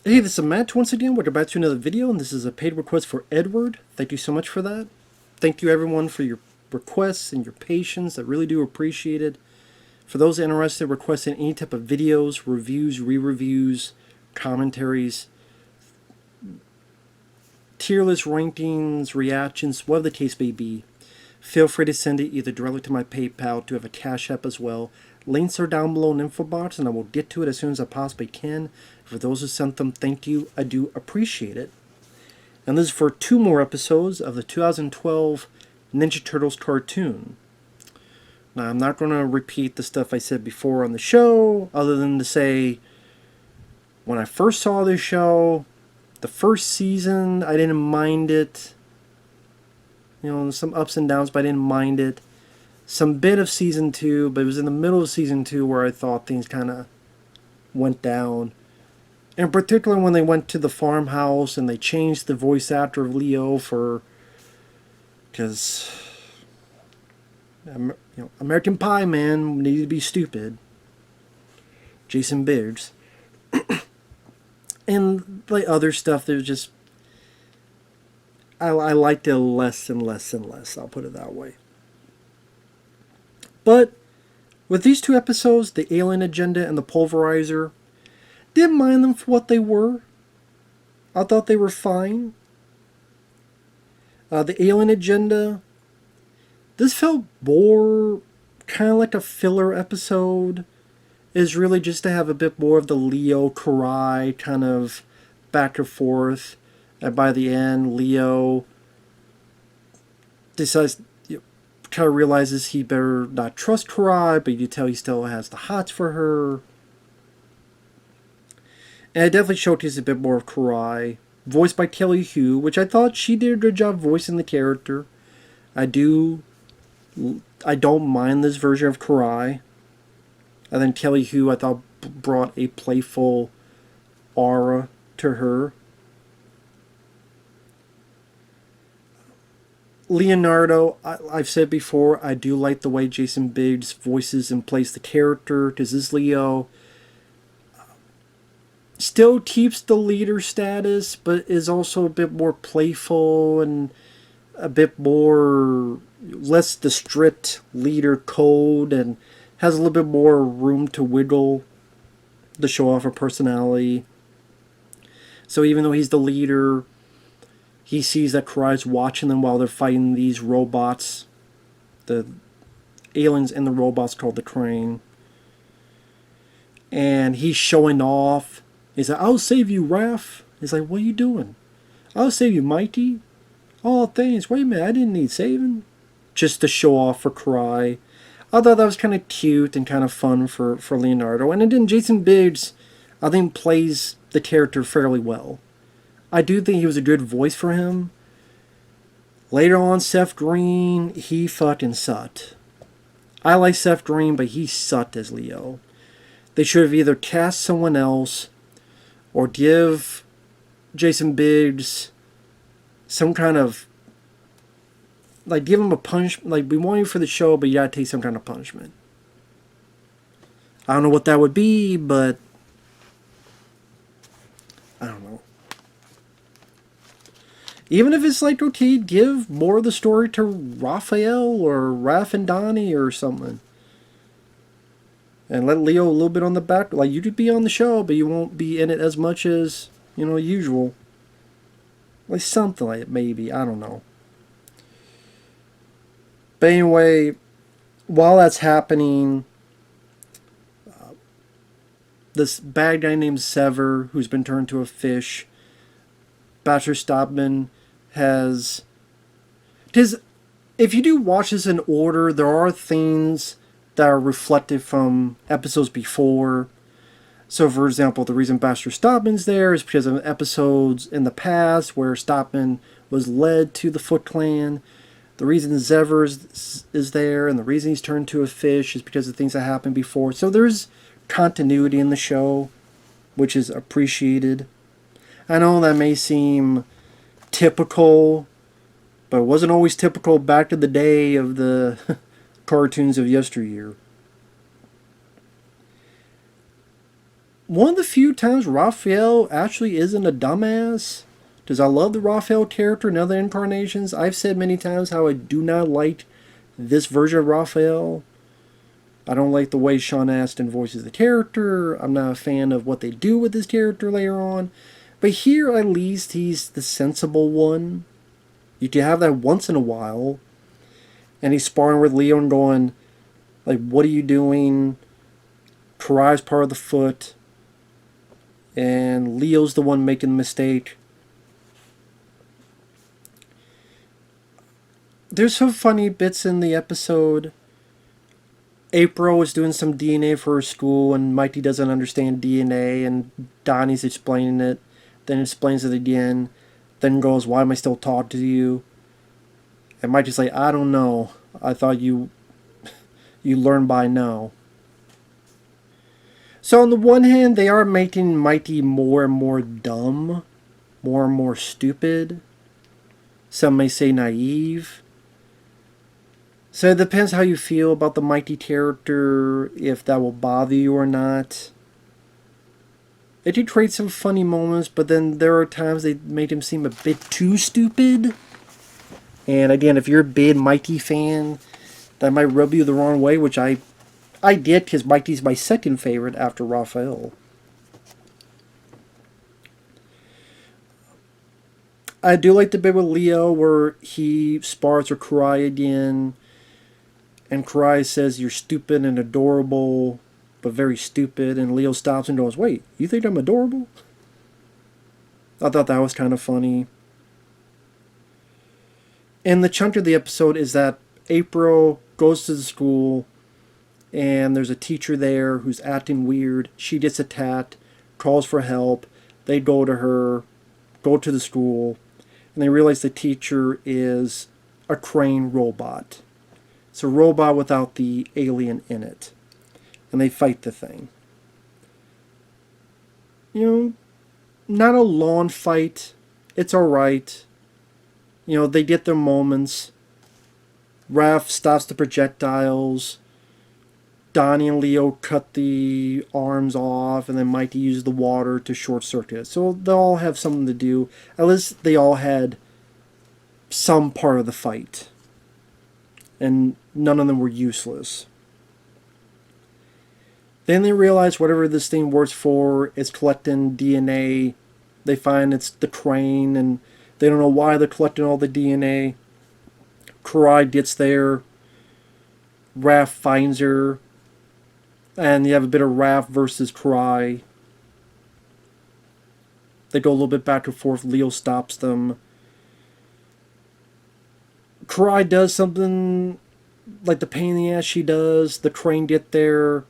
Hey, this is Matt once again. Welcome back to another video, and this is a paid request for Edward. Thank you so much for that. Thank you everyone for your requests and your patience. I really do appreciate it. For those interested in requesting any type of videos, reviews, re-reviews, commentaries, tier list rankings, reactions, whatever the case may be, feel free to send it either directly to my PayPal, to have a Cash App as well. Links are down below in the info box, and I will get to it as soon as I possibly can. For those who sent them, thank you. I do appreciate it. And this is for 2 more episodes of the 2012 Ninja Turtles cartoon. Now, I'm not going to repeat the stuff I said before on the show, other than to say, when I first saw this show, the first season, I didn't mind it. You know, some ups and downs, but I didn't mind it. Some bit of season 2, but it was in the middle of season 2 where I thought things kind of went down. And particularly when they went to the farmhouse and they changed the voice actor of Leo for, because American Pie man needed to be stupid. Jason Biggs. And like other stuff, there's just I liked it less and less and less. I'll put it that way. But with these 2 episodes, the Alien Agenda and the Pulverizer, didn't mind them for what they were. I thought they were fine. The Alien Agenda, this felt more kind of like a filler episode. Is really just to have a bit more of the Leo Karai kind of back and forth. And by the end, Leo decides, kind of realizes he better not trust Karai, but you tell he still has the hots for her. And it definitely showcased a bit more of Karai, voiced by Kelly Hu, which I thought she did a good job voicing the character. I don't mind this version of Karai. And then Kelly Hu, I thought, brought a playful aura to her. Leonardo, I've said before, I do like the way Jason Biggs voices and plays the character, because this Leo still keeps the leader status, but is also a bit more playful and a bit more less the strict leader code, and has a little bit more room to wiggle to show off her personality. So even though he's the leader, he sees that Karai's watching them while they're fighting these robots, the aliens and the robots called the Crane. And he's showing off. He's like, "I'll save you, Raph." He's like, "What are you doing?" "I'll save you, Mikey." "Oh, thanks. Wait a minute, I didn't need saving." Just to show off for Karai. I thought that was kind of cute and kind of fun for Leonardo. And then Jason Biggs, I think, plays the character fairly well. I do think he was a good voice for him. Later on, Seth Green, he fucking sucked. I like Seth Green, but he sucked as Leo. They should have either cast someone else or give Jason Biggs some kind of, like, give him a punishment. Like, we want you for the show, but you gotta take some kind of punishment. I don't know what that would be, but I don't know. Even if it's like, okay, give more of the story to Raphael or Raph and Donnie or something. And let Leo a little bit on the back. Like, you could be on the show, but you won't be in it as much as, usual. Like something like it, maybe. I don't know. But anyway, while that's happening, this bad guy named Sever, who's been turned to a fish, Baxter Stopman has... Because if you do watch this in order, there are things that are reflected from episodes before. So, for example, the reason Baxter Stopman's there is because of episodes in the past where Stopman was led to the Foot Clan. The reason Zever is there and the reason he's turned to a fish is because of things that happened before. So there's continuity in the show, which is appreciated. I know that may seem typical, but it wasn't always typical back in the day of the cartoons of yesteryear. one of the few times Raphael actually isn't a dumbass. Because I love the Raphael character in other incarnations. I've said many times how I do not like this version of Raphael. I don't like the way Sean Astin voices the character. I'm not a fan of what they do with this character later on. But here, at least, he's the sensible one. You can have that once in a while. And he's sparring with Leo and going, like, what are you doing? Karai's part of the foot. And Leo's the one making the mistake. There's some funny bits in the episode. April is doing some DNA for her school, and Mighty doesn't understand DNA, and Donnie's explaining it, then explains it again, then goes, why am I still talking to you? And Mighty's like, I don't know. I thought you learn by now. So on the one hand, they are making Mighty more and more dumb, more and more stupid. Some may say naive. So it depends how you feel about the Mighty character, if that will bother you or not. They do create some funny moments, but then there are times they made him seem a bit too stupid. And again, if you're a big Mighty fan, that might rub you the wrong way, which I did, because Mighty's my second favorite after Raphael. I do like the bit with Leo where he spars with Karai again. And Karai says, you're stupid and adorable, but very stupid. And Leo stops and goes, wait, you think I'm adorable? I thought that was kind of funny. And the chunk of the episode is that April goes to the school, and there's a teacher there who's acting weird. She gets attacked, calls for help. They go to her, go to the school, and they realize the teacher is a crane robot. It's a robot without the alien in it. And they fight the thing. You know, not a long fight. It's alright. You know, they get their moments. Raph stops the projectiles. Donnie and Leo cut the arms off, and then Mighty uses the water to short circuit it. So they'll all have something to do. At least they all had some part of the fight. And none of them were useless. Then they realize whatever this thing works for is collecting DNA. They find it's the crane, and they don't know why they're collecting all the DNA. Karai gets there. Raph finds her. And you have a bit of Raph versus Karai. They go a little bit back and forth. Leo stops them. Karai does something like the pain in the ass she does. The crane get there.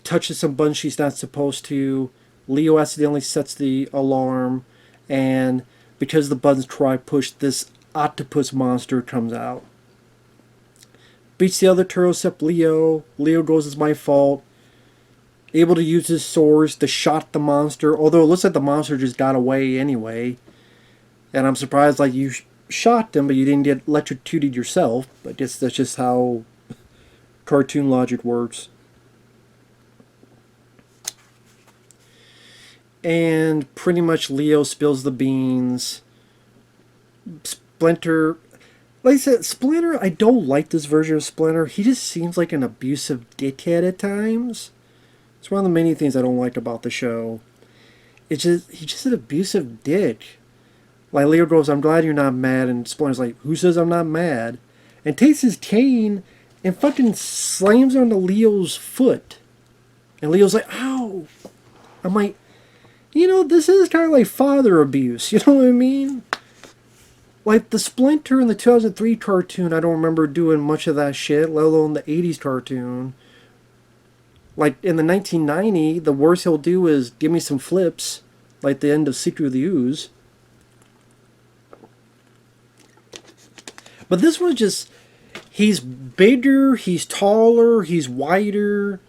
Touches some buttons she's not supposed to. Leo accidentally sets the alarm. And because the buttons Karai pushed, this octopus monster comes out. Beats the other turtles except Leo. Leo goes, it's my fault. Able to use his swords to shot the monster. Although it looks like the monster just got away anyway. And I'm surprised, like, you shot them, but you didn't get electrocuted yourself. I guess that's just how cartoon logic works. And pretty much Leo spills the beans. Splinter, like I said, Splinter, I don't like this version of Splinter. He just seems like an abusive dickhead at times. It's one of the many things I don't like about the show. He's just an abusive dick. Like Leo goes, I'm glad you're not mad, and Splinter's like, who says I'm not mad? And takes his cane and fucking slams onto Leo's foot. And Leo's like, ow! I'm like, you know, this is kind of like father abuse, you know what I mean? Like, the Splinter in the 2003 cartoon, I don't remember doing much of that shit, let alone the 80s cartoon. Like, in the 1990, the worst he'll do is give me some flips, like the end of Secret of the Ooze. But this one just, he's bigger, he's taller, he's wider,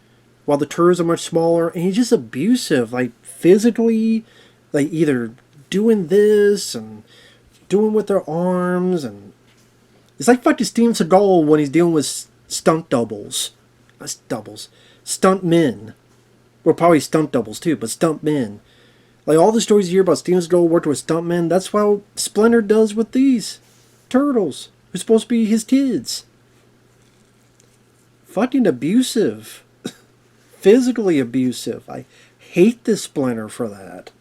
while the turtles are much smaller, and he's just abusive, like, physically, like, either doing this, and doing with their arms, and it's like fucking Steven Seagal when he's dealing with stunt doubles. Not doubles. Stunt men. Or probably stunt doubles too, but stunt men. Like all the stories you hear about Steven Seagal worked with stunt men, that's what Splinter does with these turtles, who's supposed to be his kids. Fucking abusive. Physically abusive. I hate this Splinter for that.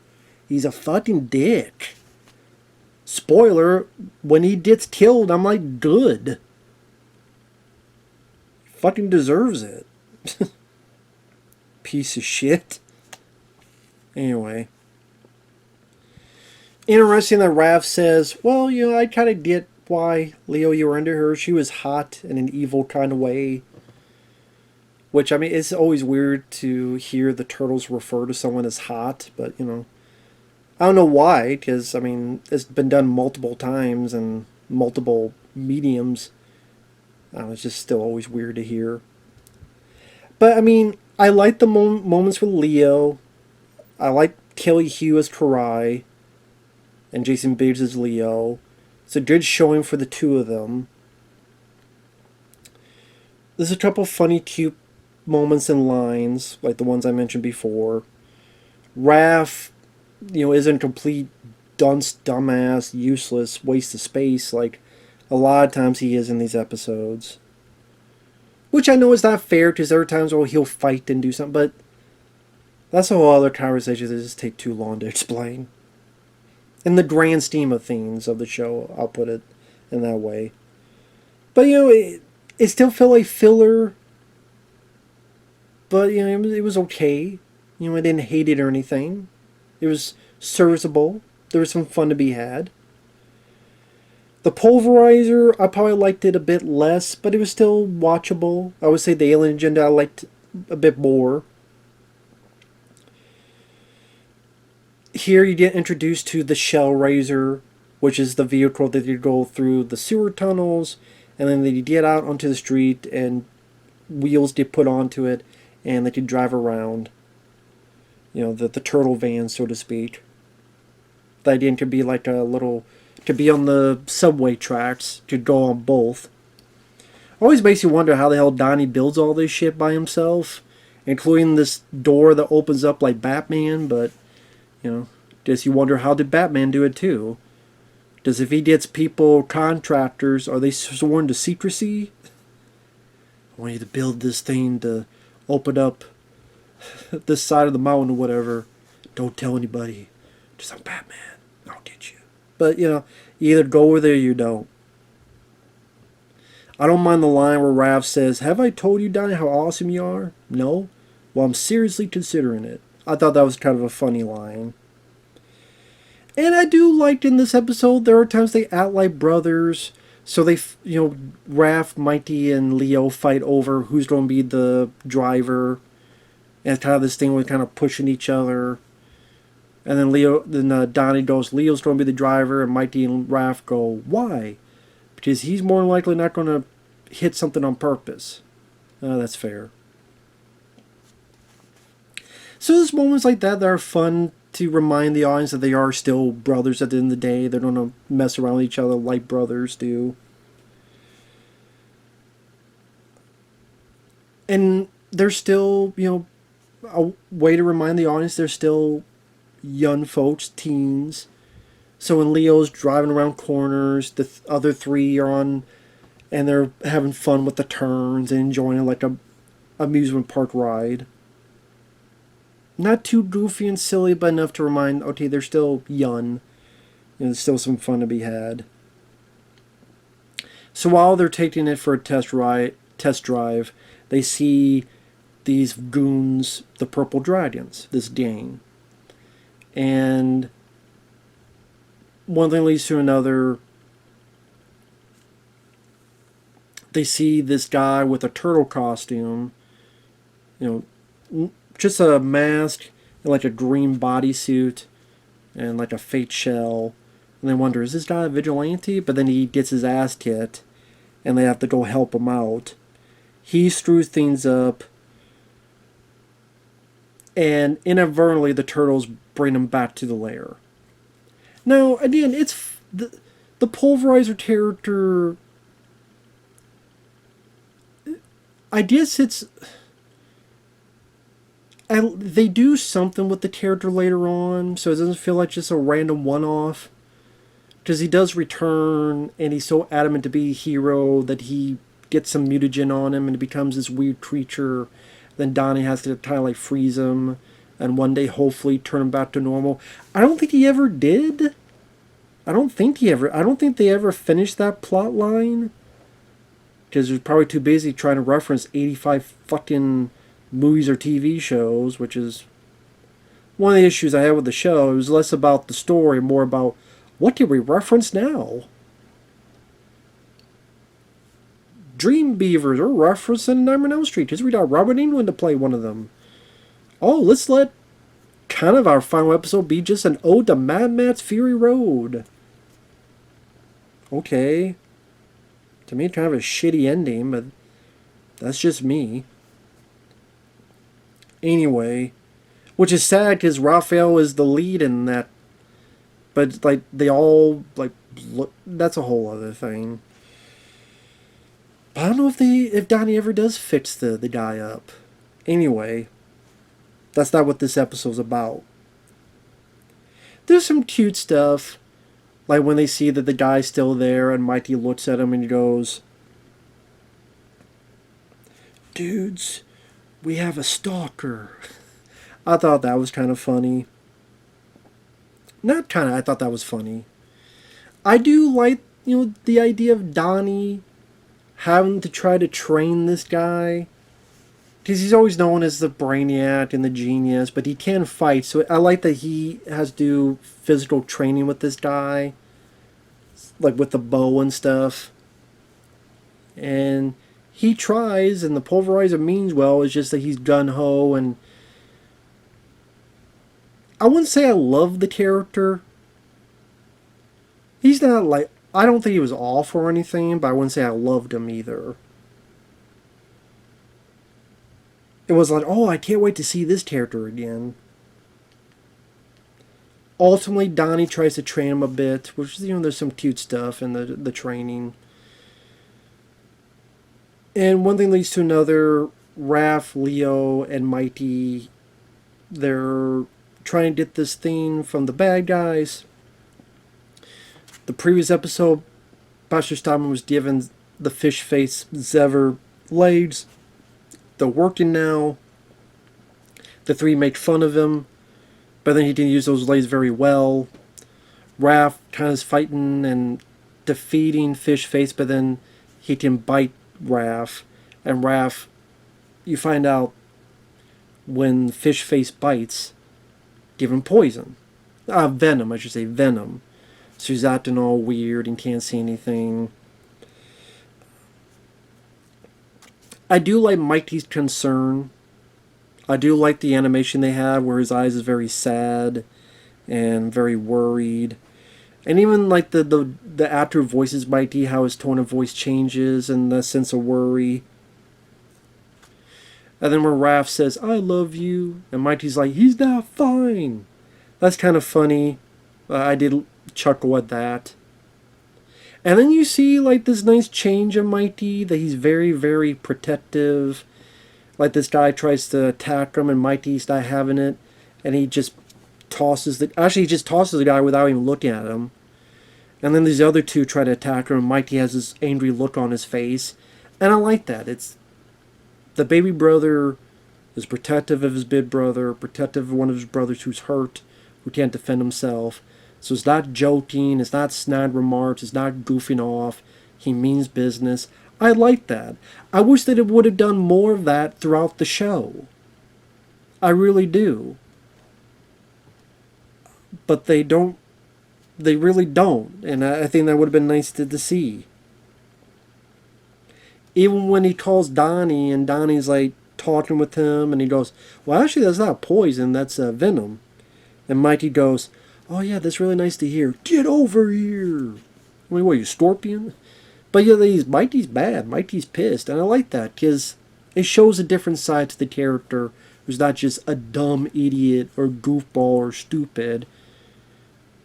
He's a fucking dick. Spoiler, when he gets killed, I'm like, good. Fucking deserves it. Piece of shit. Anyway. Interesting that Raph says, well, I kind of get why, Leo, you were into her. She was hot in an evil kind of way. Which, I mean, it's always weird to hear the turtles refer to someone as hot, but, I don't know why, because, I mean, it's been done multiple times and multiple mediums. It's just still always weird to hear. But, I mean, I like the moments with Leo. I like Kelly Hugh as Karai and Jason Biggs as Leo. It's a good showing for the two of them. There's a couple funny, cute moments and lines, like the ones I mentioned before. Raph, isn't a complete dunce, dumbass, useless, waste of space like a lot of times he is in these episodes. Which I know is not fair, because there are times where he'll fight and do something, but that's a whole other conversation that just take too long to explain. In the grand scheme of things of the show, I'll put it in that way. But, it still felt like filler. But, it was okay. I didn't hate it or anything. It was serviceable. There was some fun to be had. The Pulverizer, I probably liked it a bit less, but it was still watchable. I would say the Alien Agenda I liked a bit more. Here you get introduced to the Shell Razor, which is the vehicle that you go through the sewer tunnels, and then you get out onto the street, and wheels get put onto it, and they can drive around. The turtle van, so to speak. The idea could be like a little, to be on the subway tracks, could go on both. Always makes you wonder how the hell Donnie builds all this shit by himself, including this door that opens up like Batman, but, just you wonder, how did Batman do it too? Does if he gets people, contractors, are they sworn to secrecy? I want you to build this thing to open up this side of the mountain or whatever. Don't tell anybody. Just I'm Batman. I'll get you. But, you either go with it or you don't. I don't mind the line where Raph says, have I told you, Donnie, how awesome you are? No? Well, I'm seriously considering it. I thought that was kind of a funny line. And I do like in this episode, there are times they act like brothers. So they, Raph, Mighty, and Leo fight over who's going to be the driver. And it's kind of this thing where kind of pushing each other. And then Donnie goes, Leo's going to be the driver, and Mighty and Raph go, why? Because he's more than likely not going to hit something on purpose. That's fair. So there's moments like that are fun to remind the audience that they are still brothers at the end of the day. They don't want to mess around with each other like brothers do. And there's still, a way to remind the audience they're still young folks, teens. So when Leo's driving around corners, the other three are on, and they're having fun with the turns and enjoying it like a amusement park ride. Not too goofy and silly, but enough to remind, okay, they're still young. There's still some fun to be had. So while they're taking it for a test drive, they see these goons, the Purple Dragons, this gang. And one thing leads to another. They see this guy with a turtle costume, just a mask and like a green bodysuit and like a fake shell. And they wonder, is this guy a vigilante? But then he gets his ass kicked and they have to go help him out. He screws things up, and inadvertently the turtles bring him back to the lair. Now, again, it's the Pulverizer character. I guess it's. they do something with the character later on, so it doesn't feel like just a random one-off. Because he does return, and he's so adamant to be a hero that he gets some mutagen on him, and he becomes this weird creature. Then Donnie has to kind of like freeze him, and one day hopefully turn him back to normal. I don't think he ever did. I don't think they ever finished that plot line. Because he was probably too busy trying to reference 85 fucking movies or TV shows, which is one of the issues I had with the show. It was less about the story, more about what did we reference now? Dream Beavers are referencing Nightmare on Elm Street because we got Robert Englund to play one of them. Oh, let's let kind of our final episode be just an ode to Mad Max Fury Road. Okay. To me, kind of a shitty ending, but that's just me. Anyway, which is sad because Raphael is the lead in that. But like they all like that's a whole other thing. I don't know if Donnie ever does fix the guy up. Anyway, that's not what this episode's about. There's some cute stuff, like when they see that the guy's still there and Mikey looks at him and he goes, "Dudes, we have a stalker." I thought that was kind of funny. Not kind of, I thought that was funny. I do like, the idea of Donnie having to try to train this guy. Because he's always known as the brainiac and the genius, but he can fight. So I like that he has to do physical training with this guy. Like with the bow and stuff. And he tries, and the Pulverizer means well. It's just that he's gung-ho, and I wouldn't say I love the character. He's not like, I don't think he was awful or anything, but I wouldn't say I loved him either. It was like, oh, I can't wait to see this character again. Ultimately, Donnie tries to train him a bit, which, there's some cute stuff in the training. And one thing leads to another. Raph, Leo, and Mighty, they're trying to get this thing from the bad guys. The previous episode, Pastor Stallman was given the fish face Zever legs. They're working now. The three make fun of him, but then he can use those legs very well. Raph kind of is fighting and defeating Fish Face, but then he can bite Raph. And Raph, you find out when Fish Face bites, give him poison. Venom, I should say, venom. So he's acting all weird and can't see anything. I do like Mikey's concern. I do like the animation they have where his eyes is very sad and very worried. And even like the actor who voices Mikey, how his tone of voice changes and the sense of worry. And then when Raph says, "I love you," and Mikey's like, "He's not fine." That's kind of funny. I did chuckle at that. And then you see like this nice change in Mighty, that he's very, very protective. Like this guy tries to attack him and Mighty's not having it. And he just tosses the guy without even looking at him. And then these other two try to attack him and Mighty has this angry look on his face. And I like that. It's the baby brother is protective of his big brother, protective of one of his brothers who's hurt, who can't defend himself. So it's not joking, it's not snide remarks, it's not goofing off. He means business. I like that. I wish that it would have done more of that throughout the show. I really do. But they don't. They really don't. And I think that would have been nice to see. Even when he calls Donnie and Donnie's like talking with him and he goes, "Well, actually that's not poison, that's venom." And Mikey goes, "Oh yeah, that's really nice to hear. Get over here." I mean, what are you, Scorpion? But yeah, Mikey's bad. Mikey's pissed. And I like that because it shows a different side to the character who's not just a dumb idiot or goofball or stupid.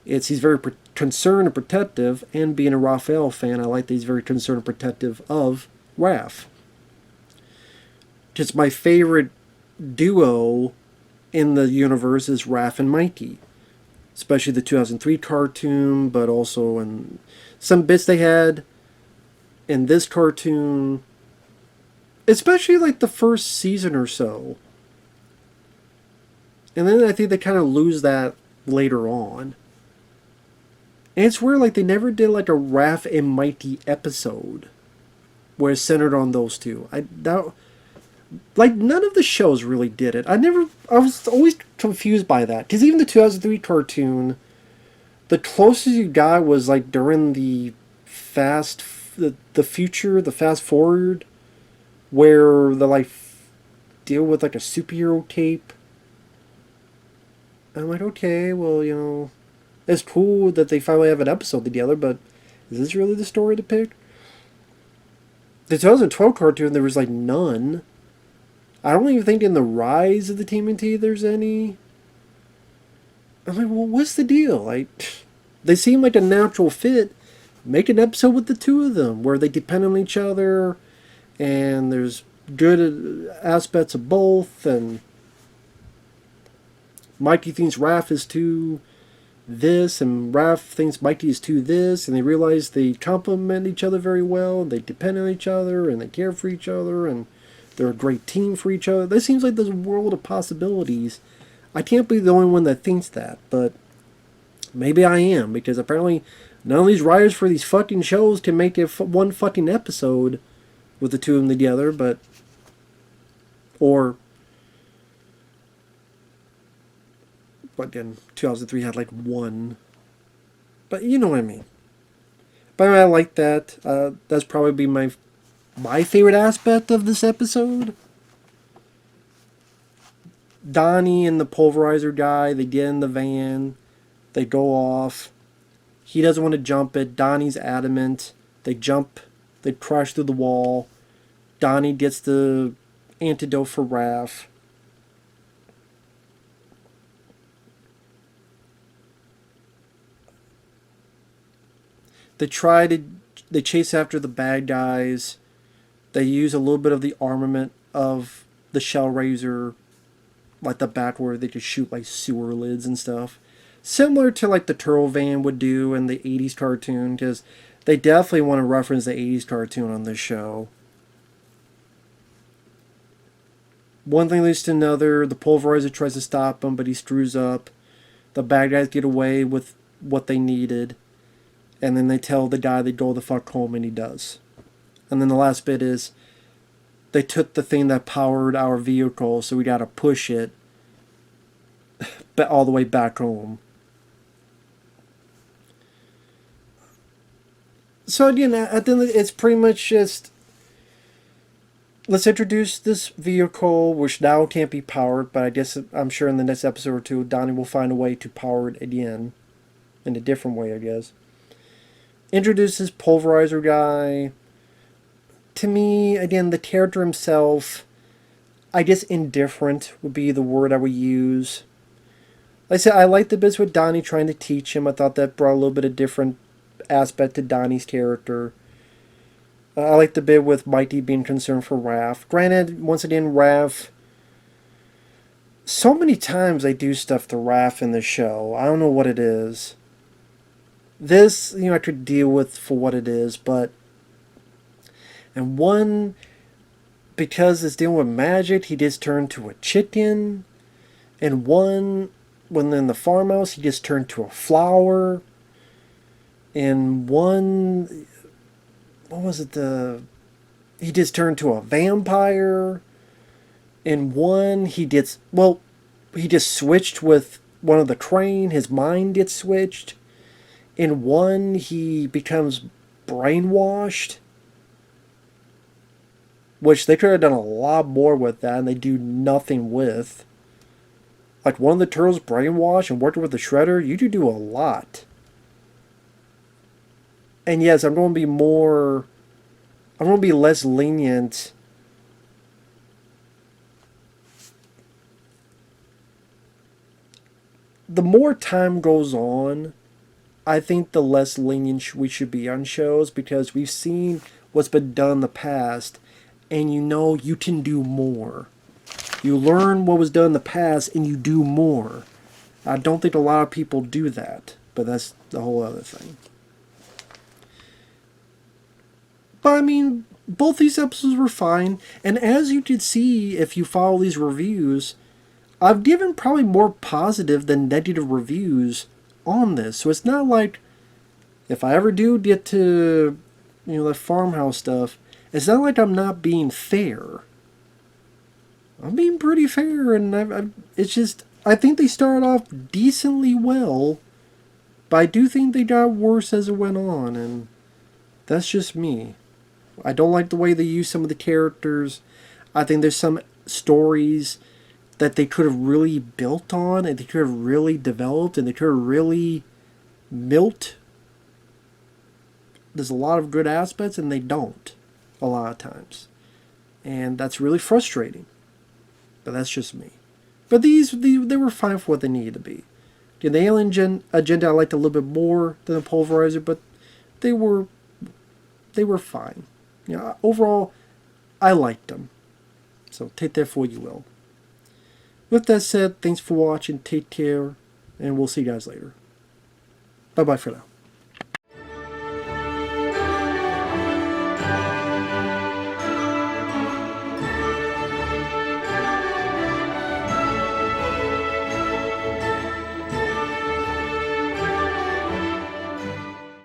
He's very concerned and protective, and being a Raphael fan, I like that he's very concerned and protective of Raph. Just my favorite duo in the universe is Raph and Mighty, especially the 2003 cartoon, but also in some bits they had in this cartoon, especially like the first season or so. And then I think they kind of lose that later on. And it's weird, like they never did like a Raph and Mighty episode where it's centered on those two. Like none of the shows really did it. I was always confused by that because even the 2003 cartoon, the closest you got was like during the future, the fast forward, where they like deal with like a superhero cape. I'm like, okay, well, it's cool that they finally have an episode together, but is this really the story to pick? The 2012 cartoon, there was like none. I don't even think in the Rise of the TMNT there's any. I'm like, well, what's the deal? Like, they seem like a natural fit. Make an episode with the two of them where they depend on each other, and there's good aspects of both, and Mikey thinks Raph is too this, and Raph thinks Mikey is too this, and they realize they complement each other very well, and they depend on each other, and they care for each other, and they're a great team for each other. This seems like there's a world of possibilities. I can't be the only one that thinks that, but maybe I am, because apparently none of these writers for these fucking shows can make one fucking episode with the two of them together, or again, 2003 had like one. But you know what I mean. But anyway, I like that. That's probably my favorite aspect of this episode. Donnie and the Pulverizer guy, they get in the van. They go off. He doesn't want to jump it. Donnie's adamant. They jump. They crash through the wall. Donnie gets the antidote for Raph. They chase after the bad guys. They use a little bit of the armament of the Shell Razor, like the back where they could shoot like sewer lids and stuff. Similar to like the Turtle Van would do in the 80s cartoon, because they definitely want to reference the 80s cartoon on this show. One thing leads to another. The Pulverizer tries to stop him, but he screws up. The bad guys get away with what they needed. And then they tell the guy to go the fuck home, and he does. And then the last bit is, they took the thing that powered our vehicle, so we gotta push it all the way back home. So again, I think it's pretty much just, let's introduce this vehicle, which now can't be powered, but I'm sure in the next episode or two, Donnie will find a way to power it again. In a different way, I guess. Introduces Pulverizer guy. To me, again, the character himself, I guess indifferent would be the word I would use. Like I said, I like the bits with Donnie trying to teach him. I thought that brought a little bit of different aspect to Donnie's character. I like the bit with Mighty being concerned for Raph. Granted, once again, Raph, so many times they do stuff to Raph in the show. I don't know what it is. This, I could deal with for what it is, but... And one, because it's dealing with magic, he just turned to a chicken. And one, when in the farmhouse, he just turned to a flower. And one, what was it, he just turned to a vampire. And one, he just switched with one of the crane, his mind gets switched. In one, he becomes brainwashed. Which they could have done a lot more with that, and they do nothing with. Like, one of the turtles brainwashed and working with the Shredder, you do a lot. And yes, I'm going to be less lenient. The more time goes on, I think the less lenient we should be on shows, because we've seen what's been done in the past, and you can do more. You learn what was done in the past and you do more. I don't think a lot of people do that, but that's the whole other thing. But I mean, both these episodes were fine, and as you did see if you follow these reviews, I've given probably more positive than negative reviews on this. So it's not like if I ever do get to, the farmhouse stuff, it's not like I'm not being fair. I'm being pretty fair, and it's just, I think they started off decently well, but I do think they got worse as it went on, and that's just me. I don't like the way they use some of the characters. I think there's some stories that they could have really built on, and they could have really developed, and they could have really milked. There's a lot of good aspects, and they don't a lot of times. And that's really frustrating. But that's just me. But they were fine for what they needed to be. The alien agenda I liked a little bit more than the Pulverizer, but they were fine. Overall, I liked them. So take that for what you will. With that said, thanks for watching, take care, and we'll see you guys later. Bye-bye for now.